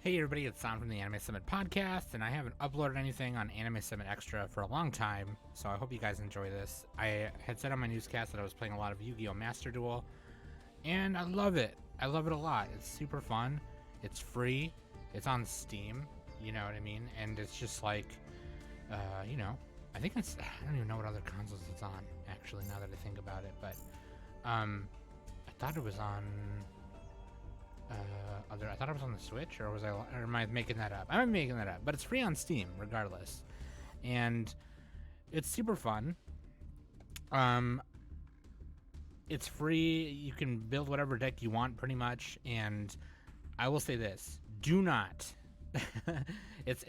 Hey everybody, it's Sam from the Anime Summit podcast, and I haven't uploaded anything on Anime Summit Extra for a long time, so I hope you guys enjoy this. I had said on my newscast that I was playing a lot of YuGiOh Master Duel, and I love it. I love it a lot. It's super fun. It's free. It's on Steam, you know what I mean? And it's just like, I think it's, I don't even know what other consoles it's on, actually, now that I think about it, but I thought it was on... I thought it was on the Switch, or am I making that up? I'm making that up, but it's free on Steam regardless, and it's super fun. It's free. You can build whatever deck you want, pretty much. And I will say this: do not. It's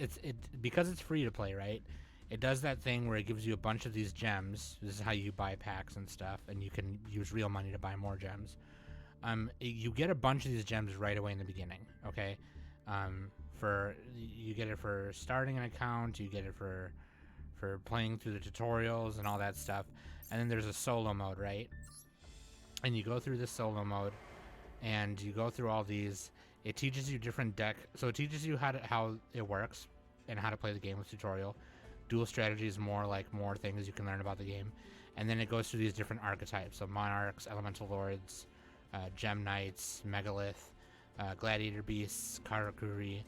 because it's free to play, right? It does that thing where it gives you a bunch of these gems. This is how you buy packs and stuff, and you can use real money to buy more gems. You get a bunch of these gems right away in the beginning, okay? You get it for starting an account, you get it for playing through the tutorials and all that stuff, and then there's a solo mode, right? And you go through this solo mode, and you go through all these. It teaches you different deck, so it teaches you how it works and how to play the game with tutorial. Dual strategy is more things you can learn about the game, and then it goes through these different archetypes, so monarchs, elemental lords, gem knights, megalith, gladiator beasts, karakuri,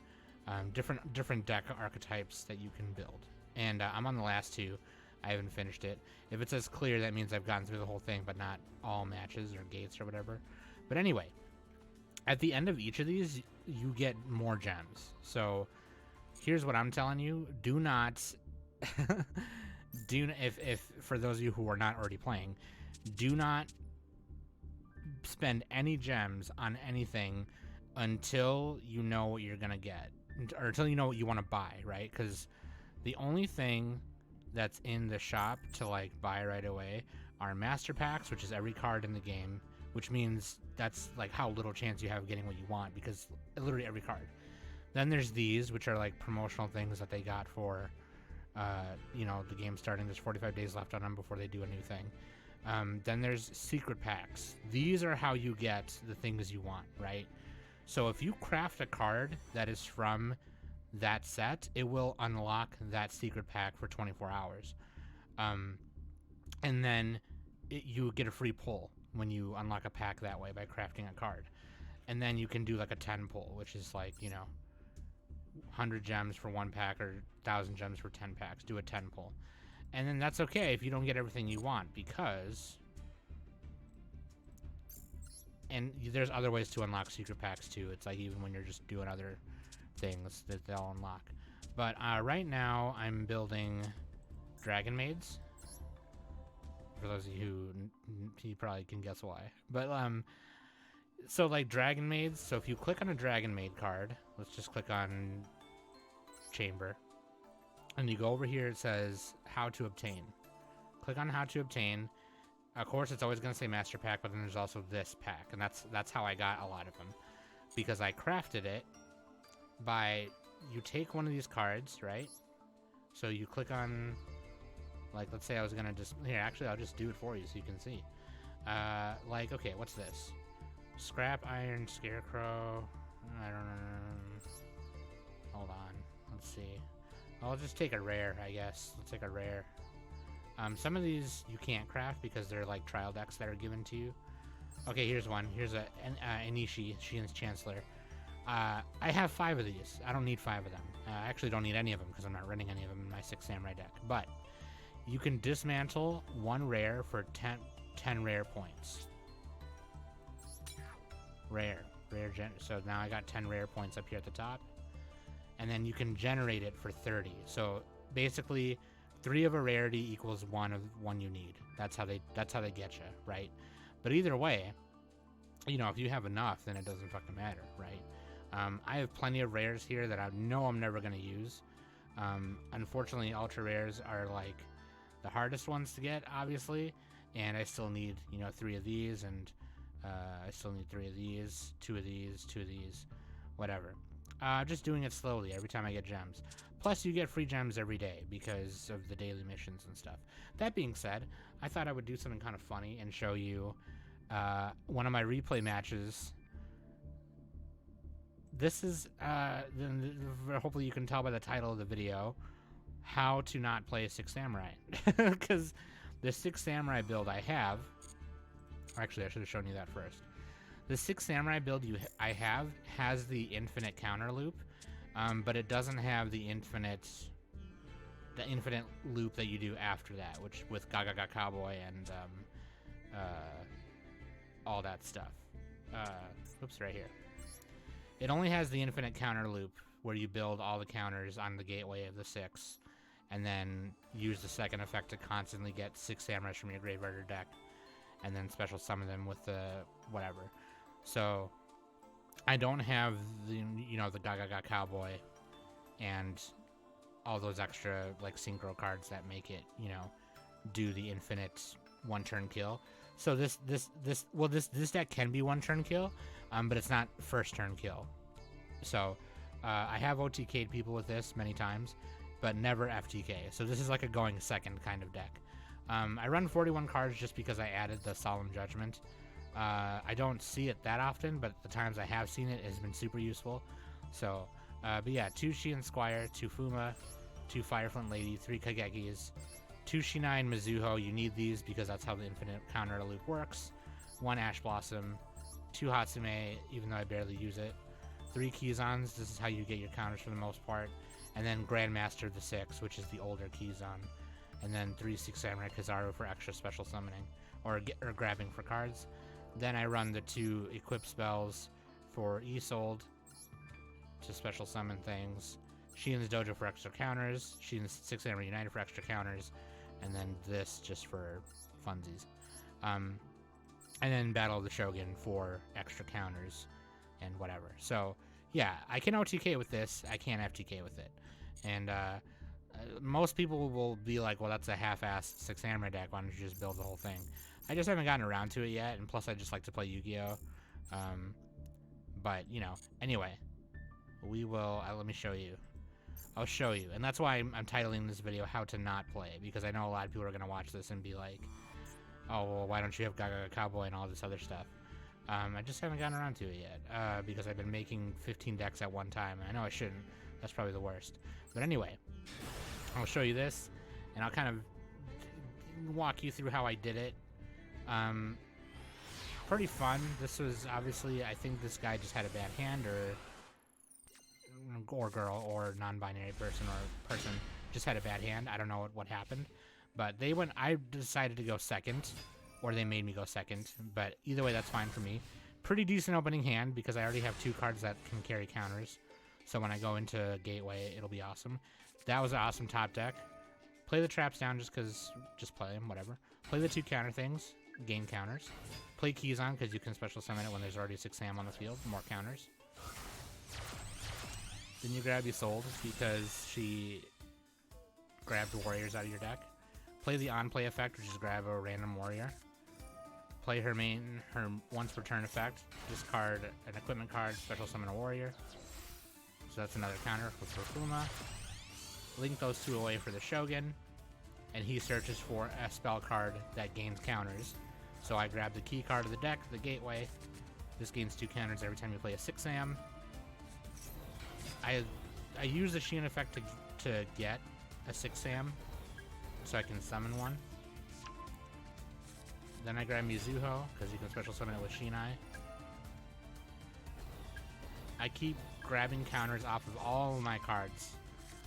different deck archetypes that you can build. And I'm on the last two. I haven't finished it. If it says clear, that means I've gotten through the whole thing, but not all matches or gates or whatever. But anyway, at the end of each of these, you get more gems. So here's what I'm telling you: do not, if for those of you who are not already playing, do not spend any gems on anything until you know what you're gonna get, or until you know what you want to buy, right? Because the only thing that's in the shop to buy right away are master packs, which is every card in the game, which means that's how little chance you have of getting what you want, because literally every card. Then there's these, which are promotional things that they got for the game starting. There's 45 days left on them before they do a new thing. Then there's secret packs. These are how you get the things you want, right? So if you craft a card that is from that set, it will unlock that secret pack for 24 hours. And then you get a free pull when you unlock a pack that way by crafting a card. And then you can do a 10 pull, which is 100 gems for one pack or 1,000 gems for 10 packs. Do a 10 pull. And then that's okay if you don't get everything you want, because... And there's other ways to unlock secret packs too. It's even when you're just doing other things that they'll unlock. But right now I'm building dragon maids. For those of you who you probably can guess why. But so dragon maids. So if you click on a dragon maid card, let's just click on chamber. And you go over here, it says how to obtain. Click on how to obtain. Of course, it's always going to say master pack, but then there's also this pack. And that's how I got a lot of them. Because I crafted it by, you take one of these cards, right? So you click on, let's say I was going to just, here, actually, I'll just do it for you so you can see. Okay, what's this? Scrap iron scarecrow. I don't know. Hold on. Let's see. I'll just take a rare, I guess. Let's take a rare. Some of these you can't craft because they're trial decks that are given to you. Okay, here's one. Here's Anishi, Shien's Chancellor. I have 5 of these. I don't need 5 of them. I actually don't need any of them because I'm not running any of them in my 6 Samurai deck. But you can dismantle 1 rare for 10 rare points. Rare. So now I got 10 rare points up here at the top. And then you can generate it for 30. So basically, 3 of a rarity equals 1 of one you need. That's how they get you, right? But either way, if you have enough, then it doesn't fucking matter, right? I have plenty of rares here that I know I'm never gonna use. Unfortunately, ultra rares are the hardest ones to get, obviously, and I still need 3 of these, and I still need 3 of these, 2 of these, 2 of these, whatever. Just doing it slowly every time I get gems. Plus, you get free gems every day because of the daily missions and stuff. That being said, I thought I would do something kind of funny and show you one of my replay matches this is, hopefully you can tell by the title of the video, how to not play 6 Samurai. Because the 6 Samurai build I have, actually I should have shown you that first. The 6 Samurai build I have has the infinite counter loop, but it doesn't have the infinite loop that you do after that, which with Gaga Cowboy and all that stuff. Oops, right here. It only has the infinite counter loop where you build all the counters on the gateway of the 6, and then use the second effect to constantly get 6 Samurais from your graveyard or deck, and then special summon them with the whatever. So I don't have the the Gaga Cowboy and all those extra like synchro cards that make it do the infinite one-turn kill. So this deck can be one-turn kill, but it's not first turn kill. So I have OTK'd people with this many times, but never FTK. So this is like a going second kind of deck. I run 41 cards just because I added the Solemn Judgment. I don't see it that often, but the times I have seen it has been super useful. So, but yeah, 2 Shein Squire, 2 Fuma, 2 Fireflint Lady, 3 Kagekis, 2 Shinai and Mizuho. You need these because that's how the infinite counter loop works. 1 Ash Blossom, 2 Hatsume, even though I barely use it. 3 Kizans, this is how you get your counters for the most part. And then Grandmaster the 6, which is the older Kizan. And then 3 6 Samurai Kizaru for extra special summoning, or grabbing for cards. Then I run the 2 equip spells for Isolde to special summon things. Sheen's Dojo for extra counters. Sheen's 6 Samurai United for extra counters. And then this just for funsies. And then Battle of the Shogun for extra counters and whatever. So yeah, I can OTK with this. I can't FTK with it. And most people will be like, well, that's a half-assed 6 Samurai deck. Why don't you just build the whole thing? I just haven't gotten around to it yet, and plus I just like to play YuGiOh. But, anyway, we will, let me show you. I'll show you, and that's why I'm titling this video How to Not Play, because I know a lot of people are going to watch this and be like, oh, well, why don't you have Gaga Cowboy and all this other stuff? I just haven't gotten around to it yet, because I've been making 15 decks at one time, and I know I shouldn't. That's probably the worst. But anyway, I'll show you this, and I'll kind of walk you through how I did it. Pretty fun. This was obviously, I think this guy just had a bad hand, or girl, or non-binary person, or person just had a bad hand. I don't know what happened, but I decided to go second, or they made me go second, but either way, that's fine for me. Pretty decent opening hand, because I already have 2 cards that can carry counters, so when I go into Gateway, it'll be awesome. That was an awesome top deck. Play the traps down just play them, whatever. Play the 2 counter things, gain counters. Play Kizan, because you can special summon it when there's already 6 Sam on the field, more counters. Then you grab Isolde, because she grabbed warriors out of your deck. Play the on-play effect, which is grab a random warrior. Play her once per turn effect, discard an equipment card, special summon a warrior. So that's another counter for Fuma. Link those 2 away for the Shogun, and he searches for a spell card that gains counters. So I grab the key card of the deck, the Gateway. This gains 2 counters every time you play a 6 Sam. I use the Sheen effect to get a 6 Sam, so I can summon one. Then I grab Mizuho, because you can special summon it with Shinai. I keep grabbing counters off of all of my cards.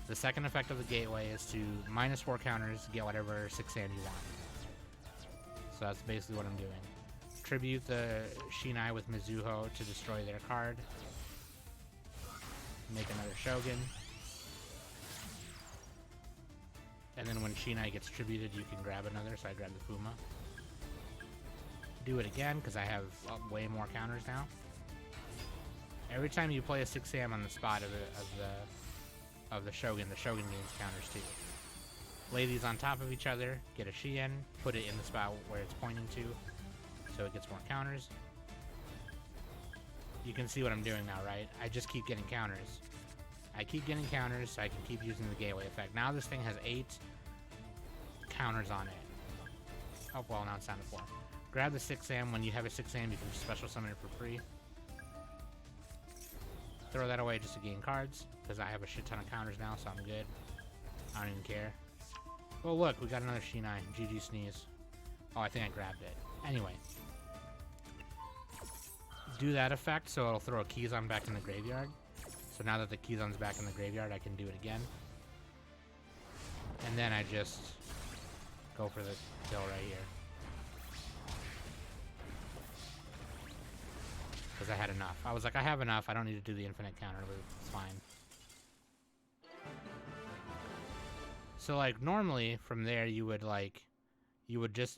The second effect of the Gateway is to -4 counters, get whatever 6 Sam you want. So that's basically what I'm doing. Tribute the Shinai with Mizuho to destroy their card. Make another Shogun. And then when Shinai gets tributed, you can grab another, so I grab the Fuma. Do it again, because I have way more counters now. Every time you play a 6 Sam on the spot of the Shogun gains counters too. Lay these on top of each other, get a Shien, put it in the spot where it's pointing to, so it gets more counters. You can see what I'm doing now, right? I just keep getting counters. I keep getting counters so I can keep using the Gateway effect. Now this thing has 8 counters on it. Oh, well, now it's down to 4. Grab the 6 Sam. When you have a 6 Sam, you can special summon it for free. throw that away just to gain cards, because I have a shit ton of counters now, so I'm good. I don't even care. Oh look, we got another Shinai. GG Sneeze. Oh, I think I grabbed it. Anyway. Do that effect, so it'll throw a Keyzon back in the graveyard. So now that the Keyzon's back in the graveyard, I can do it again. And then I just go for the kill right here. Because I had enough. I was like, I have enough. I don't need to do the infinite counter loop. It's fine. So, like, normally from there you would just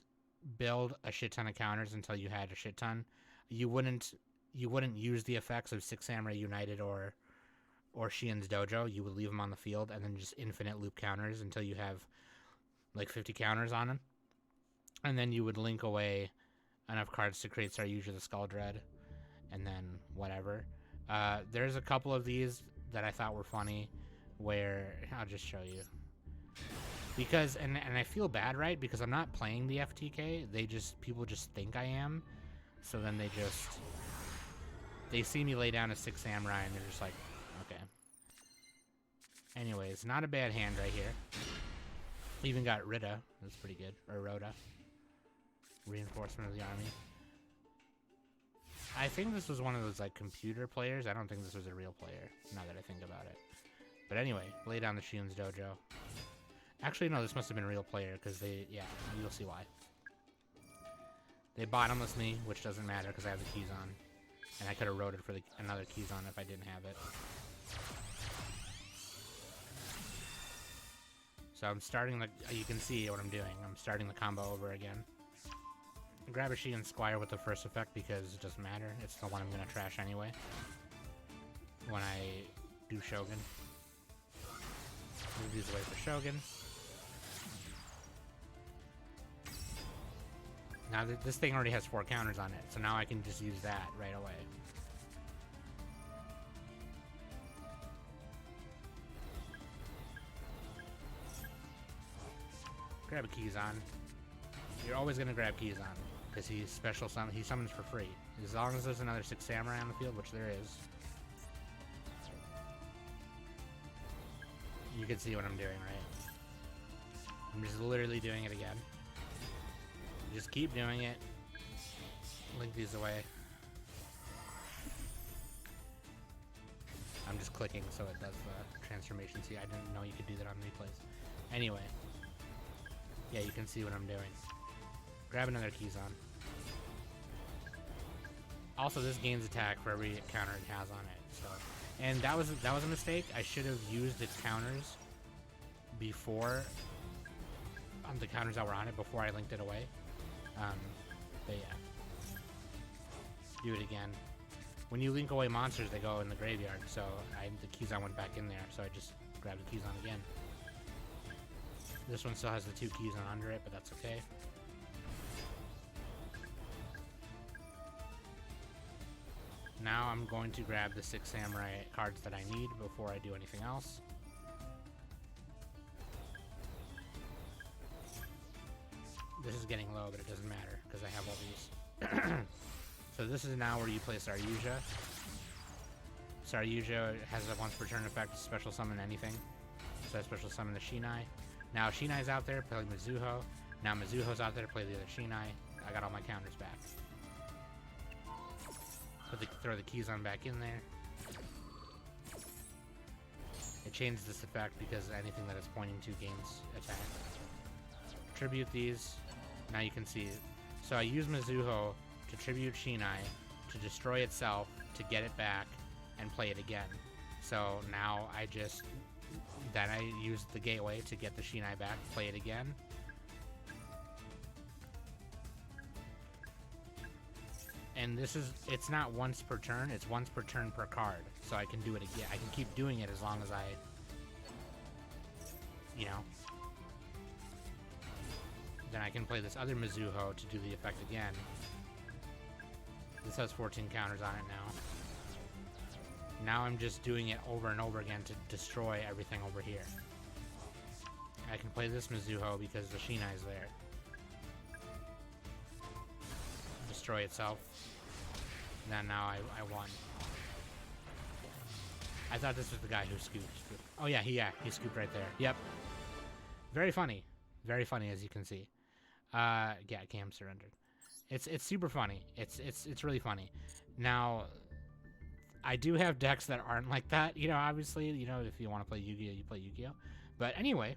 build a shit ton of counters until you had a shit ton. You wouldn't use the effects of Six Samurai United or Shien's Dojo. You would leave them on the field and then just infinite loop counters until you have like 50 counters on them. And then you would link away enough cards to create Saryuja the Skull Dread. And then whatever. There's a couple of these that I thought were funny where I'll just show you. Because and I feel bad, right? Because I'm not playing the FTK. People just think I am. So then they see me lay down a Six Samurai and they're just like, okay. Anyways, not a bad hand right here. Even got Rita. That's pretty good. Or Rhoda. Reinforcement of the army. I think this was one of those like computer players. I don't think this was a real player, now that I think about it. But anyway, lay down the Shien's Dojo. Actually, no, this must have been a real player, because yeah, you'll see why. They bottomless me, which doesn't matter, because I have the Keyzon. And I could have roted for another Keyzon if I didn't have it. So I'm starting you can see what I'm doing. I'm starting the combo over again. Grab a Shien Squire with the first effect because it doesn't matter. It's the one I'm going to trash anyway. When I do Shogun. Move these away for Shogun. Now this thing already has 4 counters on it, so now I can just use that right away. Grab a Keyzon. You're always going to grab Keyzon. Because he summons for free. As long as there's another Six Samurai on the field, which there is. You can see what I'm doing, right? I'm just literally doing it again. Just keep doing it. Link these away. I'm just clicking so it does the transformation. See, I didn't know you could do that on replays. Anyway. Yeah, you can see what I'm doing. Grab another Keyzon. Also, this gains attack for every counter it has on it. So, and that was a mistake. I should have used its counters before the counters that were on it before I linked it away. But yeah, do it again. When you link away monsters, they go in the graveyard. So the Keyzon went back in there. So I just grabbed the Keyzon again. This one still has the 2 Keyzon under it, but that's okay. Now I'm going to grab the 6 Samurai cards that I need before I do anything else. This is getting low, but it doesn't matter because I have all these. So this is now where you play Saryuja. Saryuja has a once per turn effect, special summon anything. So I special summon the Shinai. Now Shinai's out there, play Mizuho. Now Mizuho's out there to play the other Shinai. I got all my counters back. Throw the Keyzon back in there. It changes this effect because anything that it's pointing to gains attack. Tribute these. Now you can see it. So I use Mizuho to tribute Shinai, to destroy itself, to get it back, and play it again. So now then I use the gateway to get the Shinai back, play it again. And it's not once per turn, it's once per turn per card. So I can do it again. I can keep doing it as long as I, Then I can play this other Mizuho to do the effect again. This has 14 counters on it now. Now I'm just doing it over and over again to destroy everything over here. I can play this Mizuho because the Shinai's there. Destroy itself. Then now I won. I thought this was the guy who scooped. Oh yeah, he scooped right there. Yep. Very funny. Very funny, as you can see. Yeah, Cam surrendered. It's super funny. It's really funny. Now, I do have decks that aren't like that. You know, obviously, you know, if you want to play YuGiOh, you play YuGiOh. But anyway,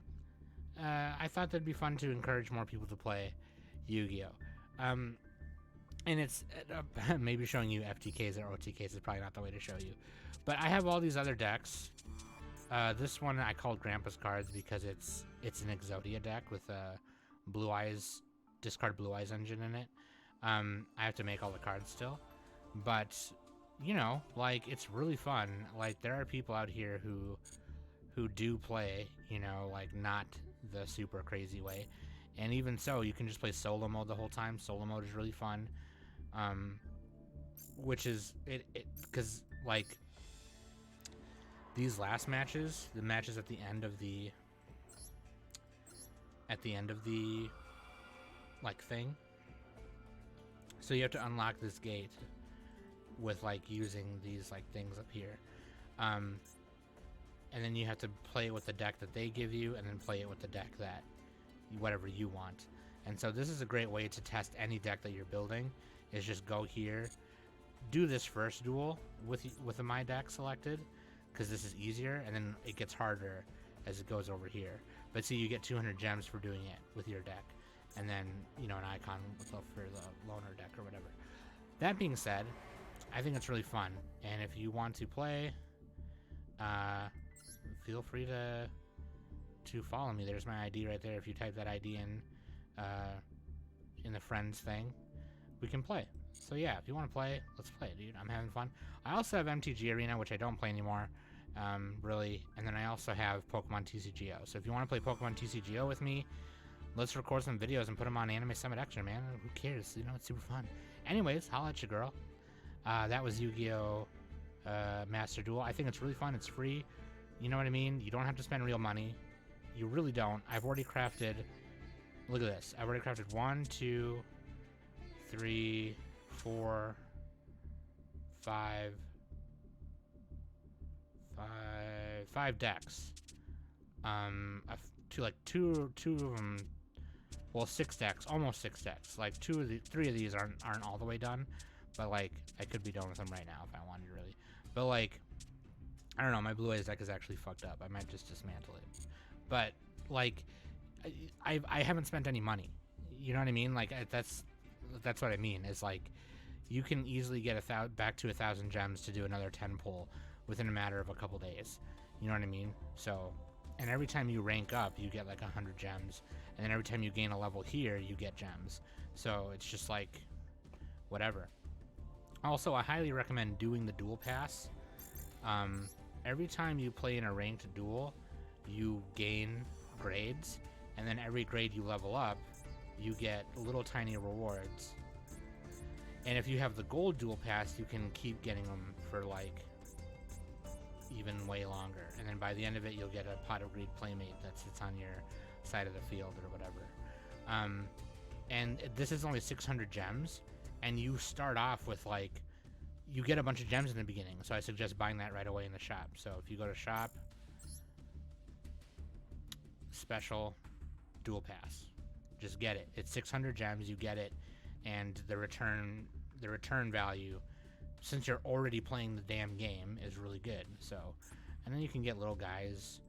I thought that'd be fun to encourage more people to play YuGiOh. And it's maybe showing you FTKs or OTKs is probably not the way to show you. But I have all these other decks. This one I called Grandpa's Cards because it's an Exodia deck with Blue Eyes, discard Blue Eyes engine in it. I have to make all the cards still. But, you know, like, it's really fun. Like, there are people out here who do play, you know, like, not the super crazy way. And even so, you can just play solo mode the whole time. Solo mode is really fun. Which is, because, like, these last matches, the matches at the end of the, like, thing. So you have to unlock this gate with, like, using these, like, things up here. And then you have to play it with the deck that they give you, and then play it with the deck that, whatever you want. And so this is a great way to test any deck that you're building, is just go here, do this first duel with a my deck selected, because this is easier, and then it gets harder as it goes over here. But see, you get 200 gems for doing it with your deck, and then, you know, an icon for the loner deck or whatever. That being said, I think it's really fun, and if you want to play, feel free to follow me. There's my ID right there. If you type that ID in the friends thing, we can play. So yeah, if you want to play, let's play, dude. I'm having fun. I also have MTG Arena, which I don't play anymore, really. And then I also have Pokemon TCGO. So if you want to play Pokemon TCGO with me, let's record some videos and put them on Anime Summit Extra, man. Who cares? You know, it's super fun. Anyways, holla at your girl. That was YuGiOh Master Duel. I think it's really fun. It's free. You know what I mean? You don't have to spend real money. You really don't. I've already crafted... Look at this. I've already crafted 1, 2, 3, 4, 5... 5 decks. Two of them... Well, 6 decks. Almost 6 decks. Like, 3 of these aren't all the way done. But, like, I could be done with them right now if I wanted, really. But, like... I don't know, my Blue Eyes deck is actually fucked up. I might just dismantle it. But, like, I haven't spent any money. You know what I mean? Like, that's what I mean. Is like, you can easily get back to 1,000 gems to do another 10 pull within a matter of a couple days. You know what I mean? So, and every time you rank up, you get like 100 gems. And then every time you gain a level here, you get gems. So, it's just like, whatever. Also, I highly recommend doing the duel pass. Every time you play in a ranked duel, you gain grades, and then every grade you level up, you get little tiny rewards. And if you have the gold duel pass, you can keep getting them for, like, even way longer. And then by the end of it, you'll get a pot of greed playmate that sits on your side of the field or whatever. And this is only 600 gems, and you start off with, like, you get a bunch of gems in the beginning, so I suggest buying that right away in the shop. So if you go to shop, special dual pass, just get it. It's 600 gems, you get it, and the return value, since you're already playing the damn game, is really good. So, and then you can get little guys,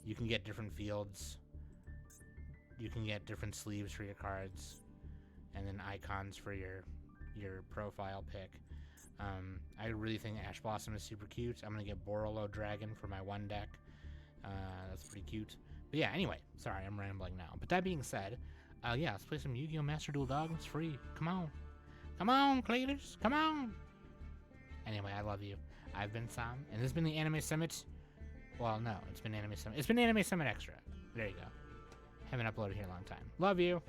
you can get different fields, you can get different sleeves for your cards, and then icons for your profile pick. I really think Ash Blossom is super cute. I'm going to get Borolo Dragon for my one deck. That's pretty cute. But yeah, anyway, sorry, I'm rambling now. But that being said, yeah, let's play some YuGiOh Master Duel, dog. It's free. Come on. Come on, Cleaters. Come on. Anyway, I love you. I've been Sam, and this has been the Anime Summit. Well, no, it's been Anime Summit. It's been Anime Summit Extra. There you go. Haven't uploaded here in a long time. Love you.